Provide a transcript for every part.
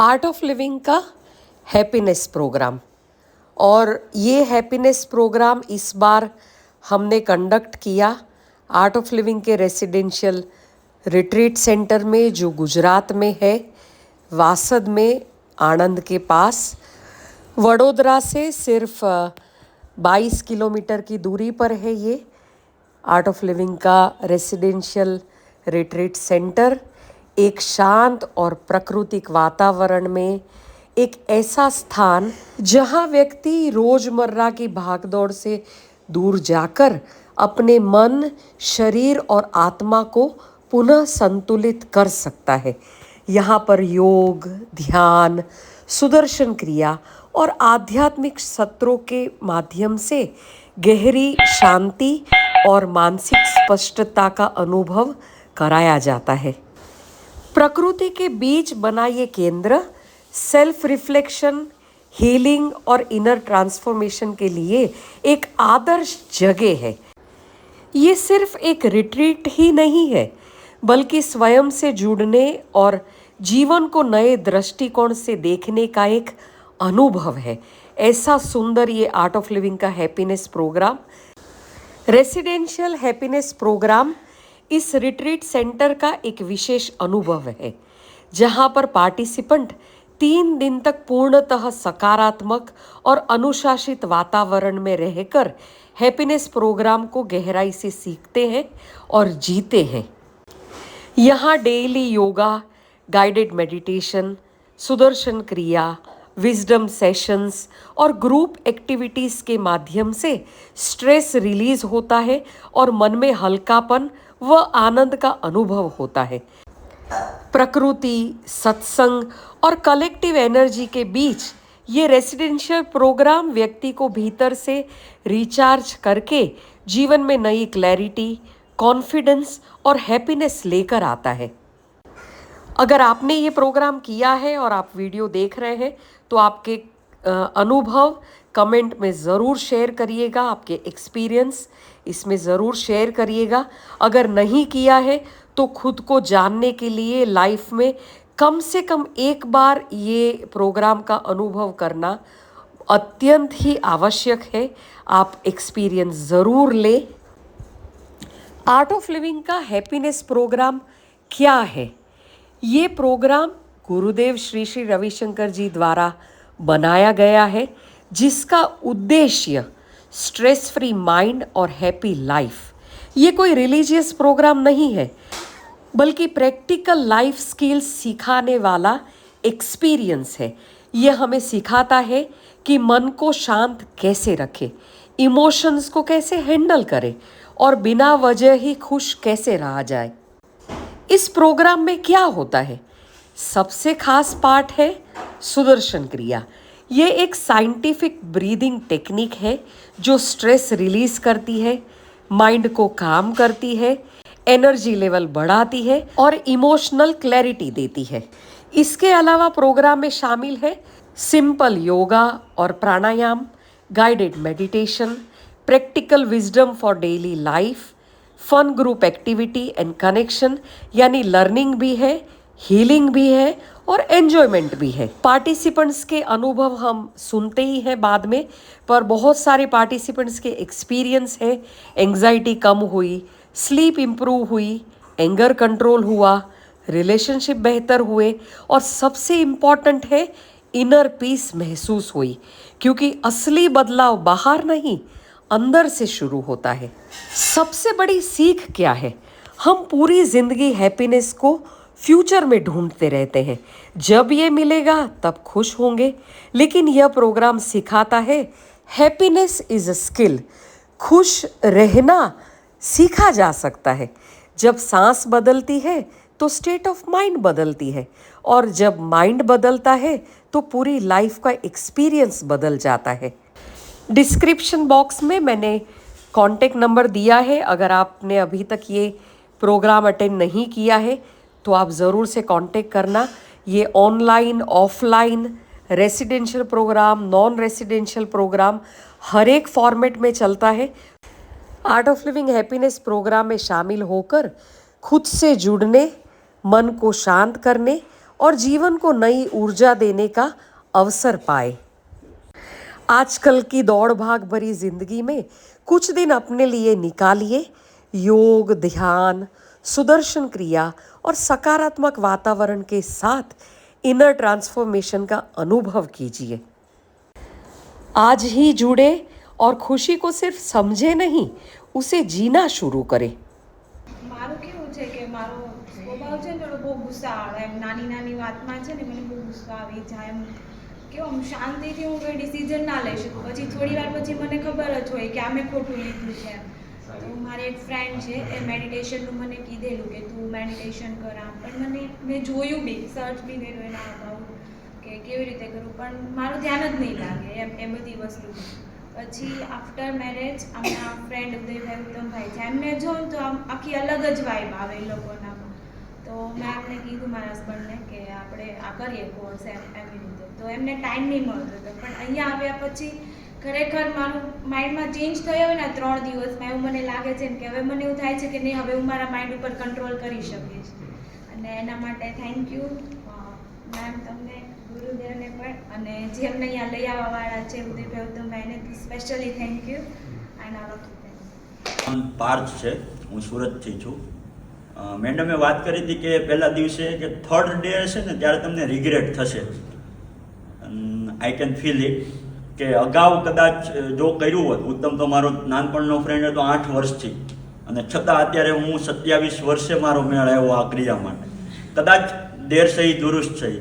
Art of Living का happiness programme. और ये हैप्पीनेस प्रोग्राम इस बार हमने कंडक्ट किया आर्ट ऑफ लिविंग के रेसिडेंशियल रिट्रीट सेंटर में, जो गुजरात में है, वासद में, आणंद के पास। वडोदरा से सिर्फ 22 किलोमीटर की दूरी पर है ये आर्ट ऑफ लिविंग का रेसिडेंशियल रिट्रीट सेंटर। एक शांत और प्राकृतिक वातावरण में एक ऐसा स्थान जहां व्यक्ति रोजमर्रा की भागदौड़ से दूर जाकर अपने मन, शरीर और आत्मा को पुनः संतुलित कर सकता है। यहाँ पर योग, ध्यान, सुदर्शन क्रिया और आध्यात्मिक सत्रों के माध्यम से गहरी शांति और मानसिक स्पष्टता का अनुभव कराया जाता है। प्रकृति के बीच बना ये केंद्र सेल्फ रिफ्लेक्शन, हीलिंग और इनर ट्रांसफॉर्मेशन के लिए एक आदर्श जगह है। ये सिर्फ एक रिट्रीट ही नहीं है, बल्कि स्वयं से जुड़ने और जीवन को नए दृष्टिकोण से देखने का एक अनुभव है। ऐसा सुंदर ये आर्ट ऑफ लिविंग का happiness programme, residential happiness programme इस रिट्रीट सेंटर का एक विशेष अनुभव है, जहां पर पार्टिसिपेंट 3 दिन तक पूर्णतः सकारात्मक और अनुशासित वातावरण में रहकर हैप्पीनेस प्रोग्राम को गहराई से सीखते हैं और जीते हैं। यहाँ daily yoga, guided meditation, Sudarshan क्रिया, विजडम सेशंस और ग्रुप एक्टिविटीज़ के माध्यम से स्ट्रेस रिलीज होता है और मन में हल्कापन व आनंद का अनुभव होता है। प्रकृति, सत्संग और कलेक्टिव एनर्जी के बीच ये रेसिडेंशियल प्रोग्राम व्यक्ति को भीतर से रिचार्ज करके जीवन में नई क्लैरिटी, कॉन्फिडेंस और हैप्पीनेस लेकर आता है। अगर आपने ये प्रोग्राम किया है और आप वीडियो देख रहे हैं तो आपके अनुभव कमेंट में ज़रूर शेयर करिएगा, आपके एक्सपीरियंस इसमें ज़रूर शेयर करिएगा। अगर नहीं किया है तो खुद को जानने के लिए लाइफ में कम से कम एक बार ये प्रोग्राम का अनुभव करना अत्यंत ही आवश्यक है। आप एक्सपीरियंस ज़रूर लें। आर्ट ऑफ लिविंग का हैप्पीनेस प्रोग्राम क्या है? ये प्रोग्राम गुरुदेव श्री श्री रविशंकर जी द्वारा बनाया गया है, जिसका उद्देश्य स्ट्रेस फ्री माइंड और हैप्पी लाइफ। ये कोई रिलीजियस प्रोग्राम नहीं है, बल्कि प्रैक्टिकल लाइफ स्किल्स सिखाने वाला एक्सपीरियंस है। ये हमें सिखाता है कि मन को शांत कैसे रखें, इमोशंस को कैसे हैंडल करें और बिना वजह ही खुश कैसे रहा जाए। इस प्रोग्राम में क्या होता है? सबसे खास पार्ट है सुदर्शन क्रिया। ये एक साइंटिफिक ब्रीदिंग टेक्निक है जो स्ट्रेस रिलीज करती है, माइंड को काम करती है, एनर्जी लेवल बढ़ाती है और इमोशनल क्लैरिटी देती है। इसके अलावा प्रोग्राम में शामिल है सिंपल योगा और pranayama, guided meditation, practical wisdom for daily life, fun group activity and connection, यानी लर्निंग भी है, हीलिंग भी है और एन्जॉयमेंट भी है। पार्टिसिपेंट्स के अनुभव हम सुनते ही हैं बाद में, पर बहुत सारे पार्टिसिपेंट्स के एक्सपीरियंस है। एंग्जाइटी कम हुई, स्लीप इम्प्रूव हुई, एंगर कंट्रोल हुआ, रिलेशनशिप बेहतर हुए और सबसे इम्पॉर्टेंट है इनर पीस महसूस हुई, क्योंकि असली बदलाव बाहर नहीं अंदर से शुरू होता है। सबसे बड़ी सीख क्या है? हम पूरी जिंदगी हैप्पीनेस को फ्यूचर में ढूंढते रहते हैं, जब ये मिलेगा तब खुश होंगे, लेकिन यह प्रोग्राम सिखाता है हैप्पीनेस इज अ स्किल। खुश रहना सीखा जा सकता है। जब सांस बदलती है तो स्टेट ऑफ माइंड बदलती है, और जब माइंड बदलता है तो पूरी लाइफ का एक्सपीरियंस बदल जाता है। डिस्क्रिप्शन बॉक्स में मैंने कॉन्टेक्ट नंबर दिया है। अगर आपने अभी तक ये प्रोग्राम अटेंड नहीं किया है तो आप ज़रूर से कांटेक्ट करना। ये online, offline, residential programme, non residential programme हर एक फॉर्मेट में चलता है। Art of living happiness programme में शामिल होकर खुद से जुड़ने, मन को शांत करने और जीवन को नई ऊर्जा देने का अवसर पाए। आजकल की दौड़ भाग भरी जिंदगी में कुछ दिन अपने लिए निकालिए, योग, ध्यान, सुदर्शन क्रिया और सकारात्मक वातावरण के साथ इनर ट्रांसफॉर्मेशन का अनुभव कीजिए। आज ही जुड़े और खुशी को सिर्फ समझे नहीं, उसे जीना शुरू करें। મારું કેવું છે કે મારો સ્વભાવ છે ને બહુ ગુસ્સા આવે, એમ નાની નાની વાતમાં છે ને મને બહુ ગુસ્સો આવી જાય, એમ કેવું આમ શાંતિથી હું કોઈ ડિસિઝન ના લઈ શકું, પછી થોડી વાર પછી મને ખબર જ હોય કે આ મેં ખોટું લીધું છે. તો મારી એક ફ્રેન્ડ છે એ મેડિટેશનનું મને કીધેલું કે તું મેડિટેશન કર આમ, પણ મેં જોયું બી, સર્ચ બી કર્યું એના અબાઉટ કે કેવી રીતે કરું, પણ મારું ધ્યાન જ નહીં લાગે એ બધી વસ્તુ. પછી આફ્ટર મેરેજ અમારા ફ્રેન્ડ ઉદયભાઈ ઉત્તમભાઈ છે, એમને જોઉં તો આમ આખી અલગ જ વાઇબ આવે એ લોકોનામાં. તો મેં એમને કીધું મારા હસબન્ડને કે આપણે આ કરીએ કોર્સ એવી રીતે. તો એમને ટાઈમ નહીં મળતો હતો, પણ અહીંયા આવ્યા પછી ખરેખર મારું માઇન્ડમાં ચેન્જ થયો હોય ને 3 દિવસમાં, એવું મને લાગે છે કે હવે મને એવું થાય છે કે નહીં, હવે હું મારા માઇન્ડ ઉપર કંટ્રોલ કરી શકીશ. અને એના માટે થેન્ક યુ મેમ, તમને, ગુરુદેવને પણ, અને જે અમને અહીંયા લઈ આવવાવાળા છે ઉદયભાઈ ઉત્તમભાઈને specially thank you. And all of thank Parth છે, હું સુરતથી છું. મેડમે વાત કરી હતી કે પહેલા દિવસે કે 3rd ડે હશે ને ત્યારે તમને રિગ્રેટ થશે. આઈ કેન ફીલ ઇટ કે અગાઉ કદાચ જો કર્યું હોત, ઉત્તમ તો મારો નાનપણનો ફ્રેન્ડ હતો 8 વર્ષથી, અને છતાં અત્યારે હું 27 વર્ષે મારો મેળ આવ્યો આ ક્રિયા માટે. કદાચ દેર સહી દુરુસ્ત સહી,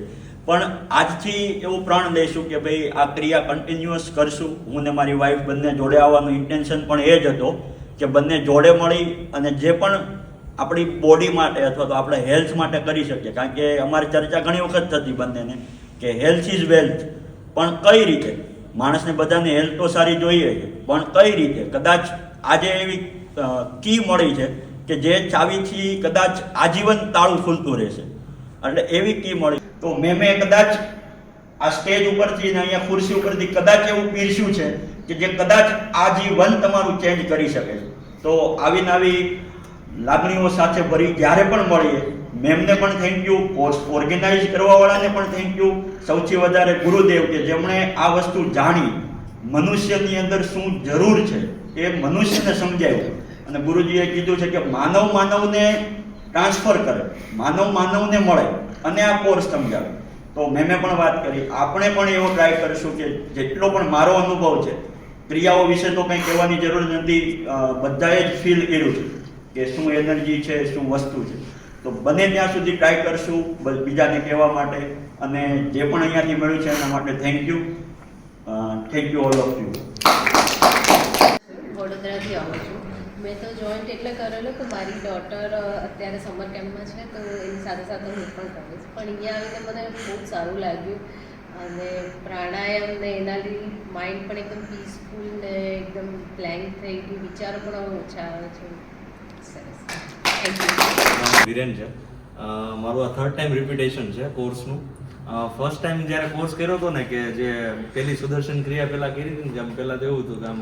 પણ આજથી એવું પ્રણ લઈશું કે ભાઈ આ ક્રિયા કન્ટિન્યુઅસ કરશું. હું ને મારી વાઈફ બંને જોડે આવવાનું ઇન્ટેન્શન પણ એ જ હતો કે બંને જોડે મળી અને જે પણ આપણી બોડી માટે અથવા તો આપણે હેલ્થ માટે કરી શકીએ. કારણ કે અમારી ચર્ચા ઘણી વખત થતી બંનેને કે હેલ્થ ઇઝ વેલ્થ, પણ કઈ રીતે માણસને બધાને હેલ્થ તો સારી જોઈએ છે, પણ કઈ રીતે. કદાચ આજે એવી કી મળી છે કે જે ચાવીથી કદાચ આજીવન તાળું ખુલતું રહેશે, એટલે એવી કી મળી. તો મેં કદાચ આ સ્ટેજ ઉપરથી ને અહીંયા ખુરશી ઉપરથી કદાચ એવું પીરસ્યું છે કે જે કદાચ આજીવન તમારું ચેન્જ કરી શકે છે. તો આવીને આવી લાગણીઓ સાથે ભરી જ્યારે પણ મળીએ, મેમને પણ થેન્ક યુ, કોર્સ ઓર્ગેનાઇઝ કરવાવાળાને પણ થેન્ક યુ, સૌથી વધારે ગુરુદેવ કે જેમણે આ વસ્તુ જાણી મનુષ્યની અંદર શું જરૂર છે એ મનુષ્યને સમજાવ્યું. અને ગુરુજીએ કીધું છે કે માનવ માનવને ટ્રાન્સફર કરે, માનવ માનવને મળે અને આ કોર્સ સમજાવે. તો મેં પણ વાત કરી, આપણે પણ એવો ટ્રાય કરીશું કે જેટલો પણ મારો અનુભવ છે, ક્રિયાઓ વિશે તો કંઈ કહેવાની જરૂર નથી, બધાએ જ ફીલ કર્યું છે કે શું એનર્જી છે, શું વસ્તુ છે. તો બને ત્યાં સુધી ટ્રાય કરશું બીજાને કહેવા માટે, અને જે પણ અહીંયાથી મળ્યું છે એના માટે thank you all of you. વડોદરાથી આવું છું. મેં તો જોઈન્ટ એટલે કરેલો કે મારી ડોટર અત્યારે સમર કેમ્પમાં છે, તો એની સાથે સાથે હું પણ કરીશ. પણ અહીંયા આવીને મને બહુ સારું લાગ્યું, અને પ્રાણાયામ ને એના લીધે માઇન્ડ પણ એકદમ પીસફુલ ને એકદમ બ્લેન્ક થઈ ગયું, વિચારો પણ હવે ઓછા આવે છે. સરસ, થેન્ક યુ. વિરેન છે, મારું આ 3rd ટાઈમ રિપીટેશન છે કોર્સનું. ફર્સ્ટ ટાઈમ જ્યારે કોર્સ કર્યો હતો ને, કે જે પહેલી સુદર્શન ક્રિયા પહેલાં કરી હતી ને, જેમ પહેલાં તો એવું હતું કે આમ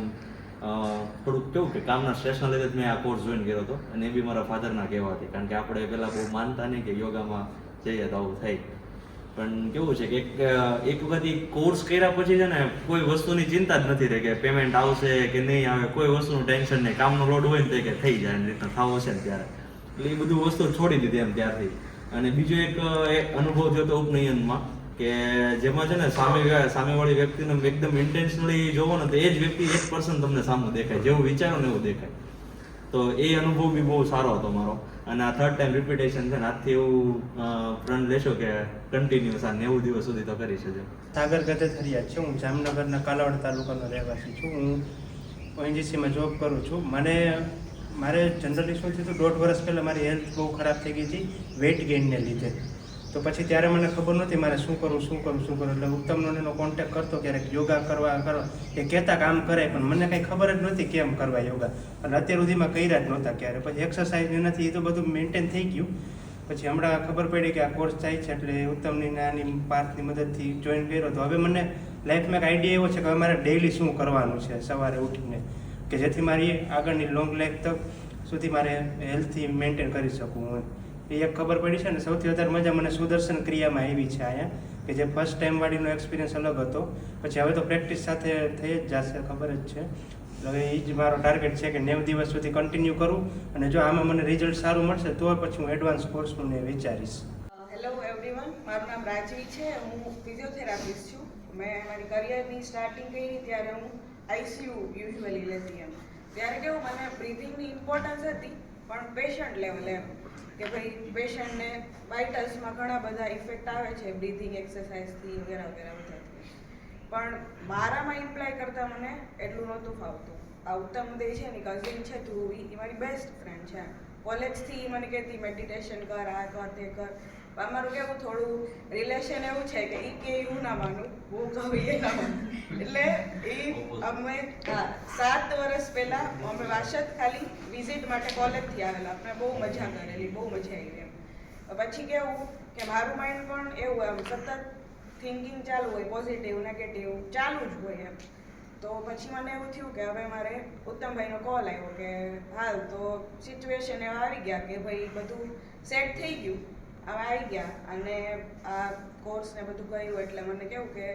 થોડુંક કેવું કે કામના સ્ટ્રેસના લીધે મેં આ કોર્સ જોઈન કર્યો હતો, અને એ બી મારા ફાધરના કહેવાથી. કારણ કે આપણે પહેલાં બહુ માનતા નહીં કે યોગામાં જઈએ તો આવું થાય. પણ કેવું છે કે એક વખત એ કોર્સ કર્યા પછી છે ને કોઈ વસ્તુની ચિંતા જ નથી રહી કે પેમેન્ટ આવશે કે નહીં આવે, કોઈ વસ્તુનું ટેન્શન નહીં. કામનો લોડ હોય ને તો કે થઈ જાય એની રીતના થવું છે ને ત્યારે, એટલે એ બધું વસ્તુ છોડી દીધી એમ ત્યારથી. અને બીજો એક અનુભવ થયો હતો ઉપનયનમાં, કે જેમાં છે ને સામેવાળી વ્યક્તિને એકદમ ઇન્ટેન્શનલી જોવો ને તો એ જ વ્યક્તિ 1% તમને સામું દેખાય, જેવું વિચારો ને એવું દેખાય. તો એ અનુભવ બી બહુ સારો હતો મારો. અને આ 3rd ટાઈમ રિપીટેશન છે ને, આજથી એવું પ્રણ લેશો કે કન્ટિન્યુઅસ આ 90 દિવસ સુધી તો કરી છે. સાગર ગધેથરિયા છે, હું જામનગરના કાલાવાડ તાલુકાનો રહેવાસી છું. હું ONGCમાં જોબ કરું છું. મારે જનરલી શું થયું હતું, 1.5 વર્ષ પહેલાં મારી હેલ્થ બહુ ખરાબ થઈ ગઈ હતી વેઇટ ગેઇનને લીધે. તો પછી ત્યારે મને ખબર નહોતી મારે શું કરવું. એટલે ઉત્તમનો એનો કોન્ટેક્ટ કરતો ક્યારેક યોગા કરવા એ કહેતા કામ કરાય, પણ મને કંઈ ખબર જ નહોતી કેમ કરવા યોગા, અને અત્યાર સુધીમાં કર્યા જ નહોતા ક્યારે. પછી એક્સરસાઇઝ એનાથી એ તો બધું મેન્ટેન થઈ ગયું. પછી હમણાં ખબર પડી કે આ કોર્સ થાય છે, એટલે ઉત્તમની નાની પાર્થની મદદથી જોઈન કર્યો. તો હવે મને લાઈફમાં એક આઈડિયા એવો છે કે હવે મારે ડેઈલી શું કરવાનું છે સવારે ઉઠીને, કે જેથી મારી આગળની લોંગ લાઈફ તક સુધી મારે હેલ્થથી મેન્ટેન કરી શકું. એ એક ખબર પડી છે. અને સૌથી વધારે મજા મને સુદર્શન ક્રિયામાં આવી છે અહીંયા, કે જે ફર્સ્ટ ટાઈમ વાળીનો એક્સપિરિયન્સ અલગ હતો. પછી હવે તો પ્રેક્ટિસ સાથે થઈ જ જશે, ખબર જ છે. હવે એ જ મારો ટાર્ગેટ છે કે 90 દિવસ સુધી કન્ટિન્યુ કરું, અને જો આમાં મને રિઝલ્ટ સારું મળશે તો પછી હું એડવાન્સ કોર્સનું ને વિચારીશ. હેલો એવરીવન, મારું નામ રાજવી છે. હું ફિઝિયોથેરાપિસ્ટ છું. મેં મારી કરિયરની સ્ટાર્ટિંગ કરી ત્યારે હું આઈસીયુ યુઝ્યુઅલી લેતી એમ. ત્યારે કેવું, મને બ્રીથિંગની ઇમ્પોર્ટન્સ હતી, પણ પેશન્ટ લેવલે એમ કે ભાઈ પેશન્ટને વાઇટલ્સમાં ઘણા બધા ઇફેક્ટ આવે છે બ્રીથિંગ એક્સરસાઇઝથી વગેરે વગેરે બધાથી. પણ મારામાં ઇમ્પ્લાય કરતાં મને એટલું નહોતું ફાવતું. આ ઉત્તમ ઉદય છે ને, કઝિન છે ધ્રુવી, એ મારી બેસ્ટ ફ્રેન્ડ છે. કોલેજથી મને કહેતી મેડિટેશન કર, આ કર, તે કર. અમારું કેવું થોડું રિલેશન એવું છે કે એ કે હું ના માનું, હું કહું એ ના માનું. એટલે એ અમે 7 વર્ષ પહેલાં અમે વાસદ ખાલી વિઝિટ માટે કોલેજથી આવેલા. આપણે બહુ મજા કરેલી, બહુ મજા આવી એમ. પછી કેવું કે મારું માઇન્ડ પણ એવું એમ સતત થિંકિંગ ચાલુ હોય, પોઝિટિવ નેગેટિવ ચાલુ જ હોય એમ. તો પછી મને એવું થયું કે હવે મારે ઉત્તમભાઈનો કોલ આવ્યો કે હાલ તો સિચ્યુએશન એવા આવી ગયા કે ભાઈ બધું સેટ થઈ ગયું, હવે આવી ગયા અને આ કોર્સ ને બધું કર્યું. એટલે મને કેવું કે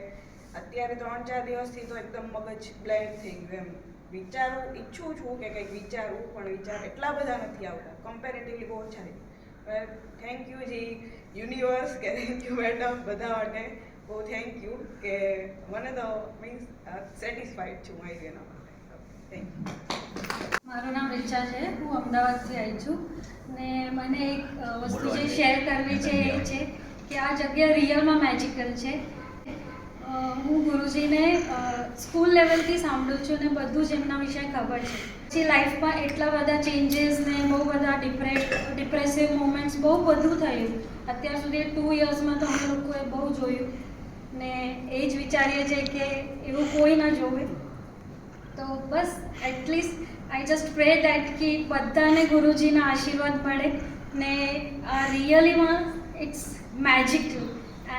અત્યારે 3-4 દિવસથી તો એકદમ મગજ બ્લેન્ક થઈ ગયું એમ. વિચારું ઈચ્છું છું કે કંઈક વિચારવું, પણ વિચાર એટલા બધા નથી આવતા, કમ્પેરેટિવલી બહુ ઓછા છે. થેન્ક યુ જી યુનિવર્સ, કે થેન્ક યુ મેડમ, બધા માટે બહુ થેન્ક યુ કે મને તો મીન્સ સેટિસ્ફાઈડ છું મારી એના માટે. Thank you. મારું નામ રિચા છે. હું અમદાવાદથી આવી છું ને મને એક વસ્તુ જે શેર કરવી છે એ છે કે આ જગ્યા રિયલમાં મેજિકલ છે. હું ગુરુજીને સ્કૂલ લેવલથી સાંભળું છું ને બધું જ એમના વિશે ખબર છે. પછી લાઈફમાં એટલા બધા ચેન્જીસ ને બહુ બધા ડિપ્રેસિવ મોમેન્ટ્સ બહુ બધું થયું. અત્યાર સુધી 2 યર્સમાં તો અમે લોકોએ બહુ જોયું ને એ જ વિચારીએ છીએ કે એવું કોઈ ના જોવે. તો બસ at least I just pray that કે બધાને ગુરુજીના આશીર્વાદ મળે ને આ રિયલીમાં ઇટ્સ મેજિકલ.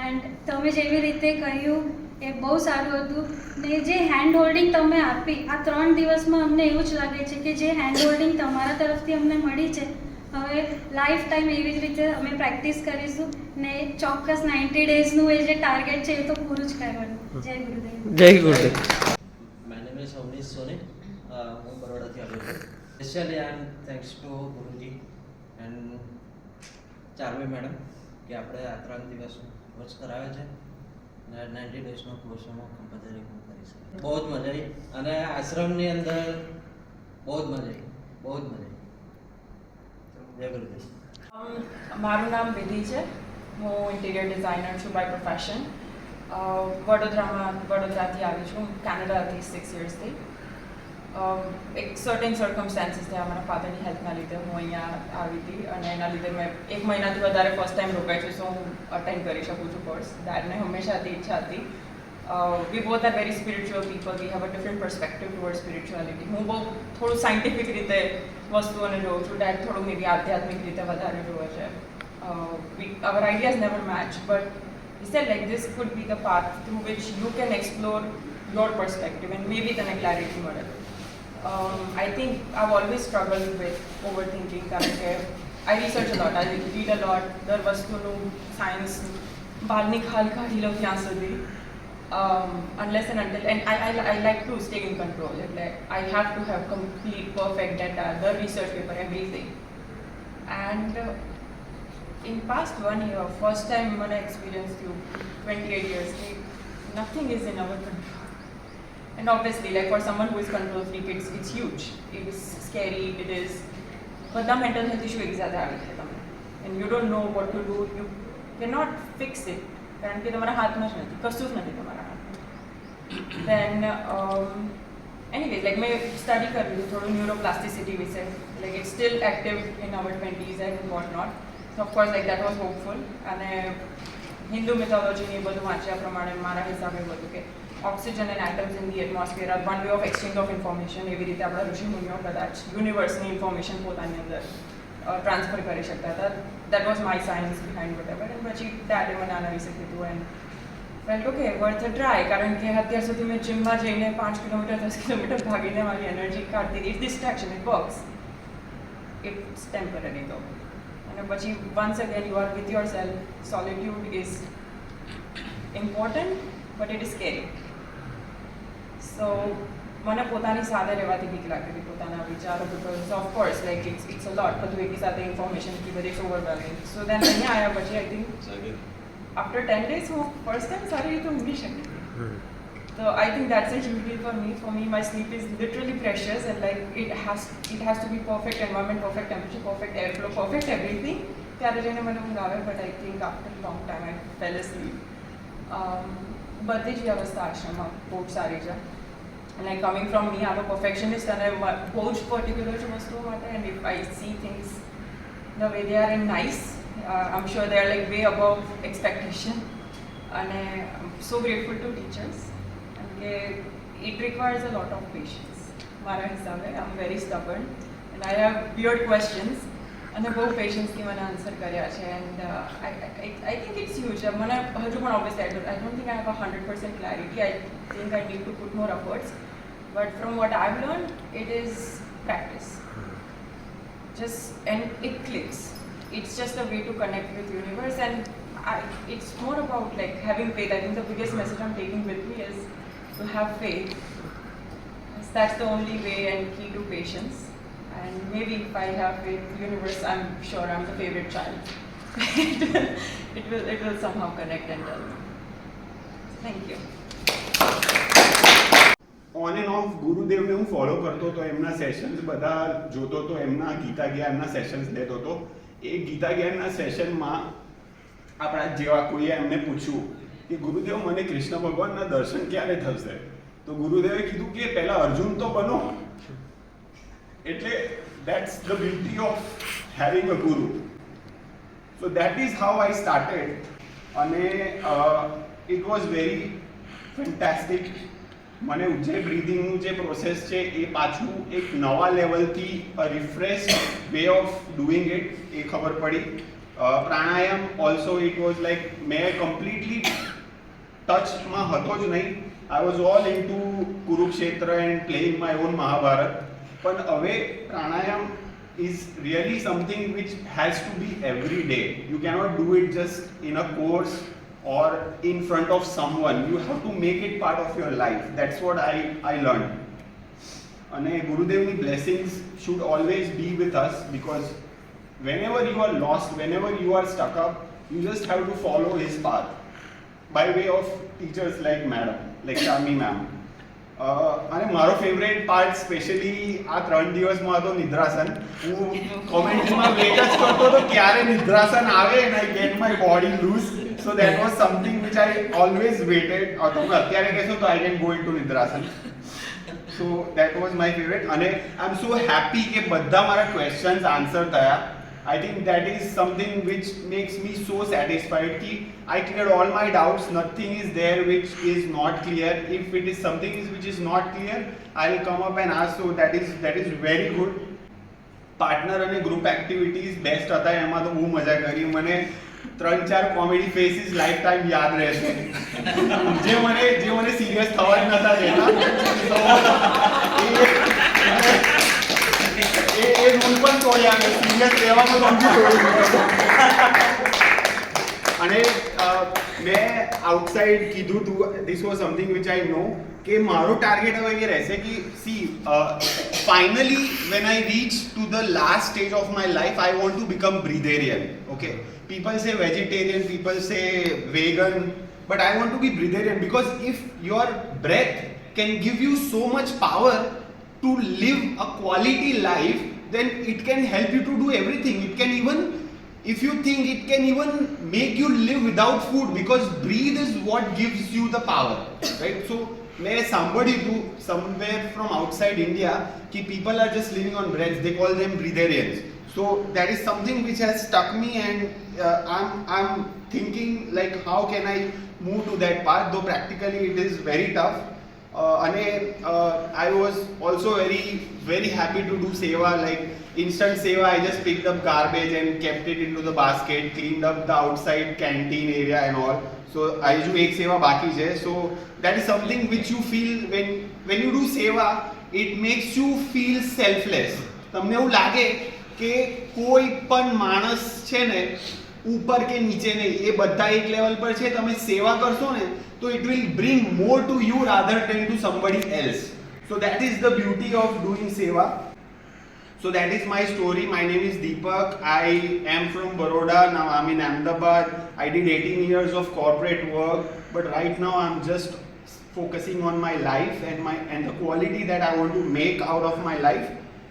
એન્ડ તમે જેવી રીતે કહ્યું એ બહુ સારું હતું ને જે હેન્ડ હોલ્ડિંગ તમે આપી આ 3 દિવસમાં અમને એવું જ લાગે છે કે જે હેન્ડ હોલ્ડિંગ તમારા તરફથી અમને મળી છે હવે લાઈફ ટાઈમ એવી જ રીતે અમે પ્રેક્ટિસ કરીશું ને ચોક્કસ 90 ડેઝનું એ જે ટાર્ગેટ છે એ તો પૂરું જ કરવાનું. જય ગુરુદેવ. જય ગુરુદેવ. My name is Avnish Soni. હું બરોડાથી આવ્યો છું. Specially I am thanks to Guruji and Charmi madam કે આપણે આ 3 દિવસ કોર્સ કરાવે છે અને 90 ડેઝનો કોર્સ એમાં કમ્પલસરી હું કરીશ. બહુ જ મજા આવી અને આશ્રમની અંદર બહુ જ મજા આવી, બહુ જ મજા આવી. જય ગુરુદેવ. મારું નામ વિધિ છે. હું ઇન્ટિરિયર ડિઝાઇનર છું બાય પ્રોફેશન. વડોદરાથી આવી છું. કેનેડા હતી 6 યર્સથી. એક સર્ટેન સર્કમસ્ટાન્સીસ થયા મારા ફાધરની હેલ્થના લીધે હું અહીંયા આવી હતી અને એના લીધે મેં 1 મહિનાથી વધારે ફર્સ્ટ ટાઈમ રોકાઈ છું, સો હું અટેન્ડ કરી શકું છું કોર્સ. ડેડને હંમેશાથી ઈચ્છા હતી. We both are very spiritual people, we have a different perspective toward spirituality. હું બહુ થોડું સાયન્ટિફિક રીતે વસ્તુઓને જોઉં છું, ડેડ થોડું મેબી આધ્યાત્મિક રીતે વધારે જોવે છે. our ideas never match, but he said like this could be the path through which you can explore your perspective and maybe then a clarity model. I think I've always struggled with overthinking કારણ કે I research a lot, I read a lot, દર વસ્તુનું science બહારની ખાલ કાઢી લઉં ત્યાં સુધી. Unless and until, and I like to stay in control. એટલે I have to have complete perfect data, the research paper, everything. And in past 1 year, first time મને experience થયું 28 years કે nothing is in our control. And obviously, like for someone who is control freak, it's huge. It is scary. It is. બધા mental health issue એક સાથે આવી છે તમને. And you don't know what to do. You cannot fix it. કારણ કે તમારા હાથમાં જ નથી, કશું જ નથી તમારા હાથમાં. Then, anyways, like મેં સ્ટડી કર્યું થોડું ન્યુરોપ્લાસ્ટિસિટી વિશે. Like it's still active in our 20s and what not. So of course, like that was hopeful. અને હિન્દુ મિથોલોજીની બધું વાંચ્યા પ્રમાણે મારા હિસાબે બધું કે oxygen and atoms in the atmosphere are one way of exchange of information. એવી રીતે આપણા ઋષિમુનિઓ કદાચ યુનિવર્સની ઇન્ફોર્મેશન પોતાની અંદર ટ્રાન્સફર કરી શકતા હતા. That was my science behind વટ એવર. એન્ડ પછી ડેડે મને આના વિશે કીધું and felt okay worth a try. કારણ કે અત્યાર સુધી મેં જીમમાં જઈને 5 કિલોમીટર 10 કિલોમીટર ભાગીને મારી એનર્જી કાઢતી હતી. It's distraction, it works. It's temporary તો. અને પછી once again you are with your self. Solitude is important but it is scary. So મને પોતાની સાથે રહેવાથી બીક લાગતી હતી, પોતાના વિચારો, because of course like it's a lot, બધું એકી સાથે ઇન્ફોર્મેશન કી બધી ઓવરવેલ્મિંગ. સો દેન અહીંયા આવ્યા પછી આઈ થિંક આફ્ટર 10 days હું ફર્સ્ટ ટાઈમ સારી રીતે ઊંઘી શકી હતી. So I think that's a huge deal for me. For me, my sleep is literally precious, and like it has to be perfect environment, perfect temperature, perfect airflow, perfect everything. ત્યારે જઈને મને ઊંઘ આવે, but I think after a long time I fell asleep. બધી જ વ્યવસ્થા આશ્રમમાં બહુ જ સારી છે. Like coming from me, I'm a perfectionist and I'm બહુ જ particular છું વસ્તુઓ માટે, and if I see things the way they are and nice, I'm sure they are like way above expectation. And I'm so grateful to teachers. It requires a lot of patience. મારા હિસાબે I am very stubborn and I have weird questions, અને બહુ પેશન્સથી મને answer કર્યા છે. And I think it's huge. મને હજુ પણ obviously I don't think I have 100% clarity. I think I need to put more efforts, but from what I have learn it is practice. And it clicks. It's just a way to connect with universe, and it's more about like having faith. I think the biggest message I'm taking with me is to have faith. That's the only way and key to patience. And maybe if I have faith, universe, I'm sure I'm the favorite child. it will somehow connect and tell me. Thank you. On and off ગુરુદેવને હું follow કરતો હતો, એમના sessions બધા જોતો હતો, એમના ગીતા જ્ઞાનના સેશન્સ લેતો હતો. એ ગીતા જ્ઞાનના સેશનમાં આપણા જેવા કોઈએ એમને પૂછ્યું કે ગુરુદેવ મને કૃષ્ણ ભગવાનના દર્શન ક્યારે થશે, તો ગુરુદેવે કીધું કે પહેલા અર્જુન તો બનો. એટલે that's the beauty of having a guru. So that is how I started, અને ઇટ વોઝ વેરી ફેન્ટાસ્ટિક. મને ઉજ્જય બ્રીધિંગનું જે પ્રોસેસ છે એ પાછું એક નવા લેવલથી refresh way of doing it એ ખબર પડી. Pranayama also it was like મેં કમ્પ્લીટલી ટચમાં હતો જ નહીં. I was all in to Kurukshetra and playing my own Mahabharat. પણ હવે pranayama is really something which has to be every day. You cannot do it just in a course or in front of someone. You have to make it part of your life. That's what I learned. And Gurudev's blessings should always be with us, because whenever you are lost, whenever you are stuck up, you just have to follow his path by way of teachers like madam, like Sharmi ma'am. અને મારો favourite part specially આ 3 દિવસમાં હતો નિદ્રાસન. હું કોમેન્ટમાં wet જ કરતો હતો ક્યારે નિદ્રાસન આવે and I get my body loose. So that was something which I always waited. તો હું અત્યારે કહેશો તો I can go into નિદ્રાસન. So that was my favorite. અને I'm so happy કે બધા મારા questions answer થયા. I think that is something which makes me so satisfied कि I cleared all my doubts. Nothing is there which is not clear. If it is something which is not clear, I will come up and ask. So that is very good. Partner અને group activities best હતા. એમાં તો બહુ મજા કરી. મને 3-4 comedy faces life time યાદ રહેશે, જે મને સિરિયસ થવા જ નતા દેતા. એ રૂલ પણ તોડ્યા, મેં સિરિયસ રહેવાનું સમજી તોડી. અને મેં આઉટસાઇડ કીધું હતું, this was something which I know, કે મારો ટાર્ગેટ હવે એ રહેશે કે finally when I reach to the last stage of my life, I want to become breatharian. Okay, people say vegetarian, people say vegan, but I want to be breatharian, because if your breath can give you so much power to live a quality life, then it can help you to do everything. It can even, if you think, it can even make you live without food, because breathe is what gives you the power, right? So मैं somebody who somewhere from outside India कि people are just living on breads, they call them breatharians. So that is something which has stuck me, and I'm thinking like how can I move to that path, though practically it is very tough. I was also very happy to do seva, like instant seva. I just picked up garbage and kept it into the basket, cleaned up the outside canteen area and all. So I do ek seva baki hai. So that is something which you feel when you do seva, it makes you feel selfless. તમને એવું લાગે કે કોઈ પણ માણસ છે ને ઉપર કે નીચે નહીં, એ બધા એક લેવલ પર છે. તમે સેવા કરશો ને તો it will bring more to you rather than to somebody else. So that is the beauty of doing seva. So that is my story. My name is Deepak. I am from Baroda. Now I'm in Ahmedabad. I did 18 years of corporate work, but right now I'm just focusing on my life and the quality that I want to make out of my life.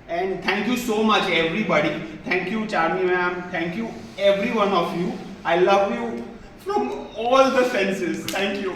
And thank you so much, everybody. Thank you, Charmi ma'am. Thank you, every one of you. I love you from all the senses. Thank you.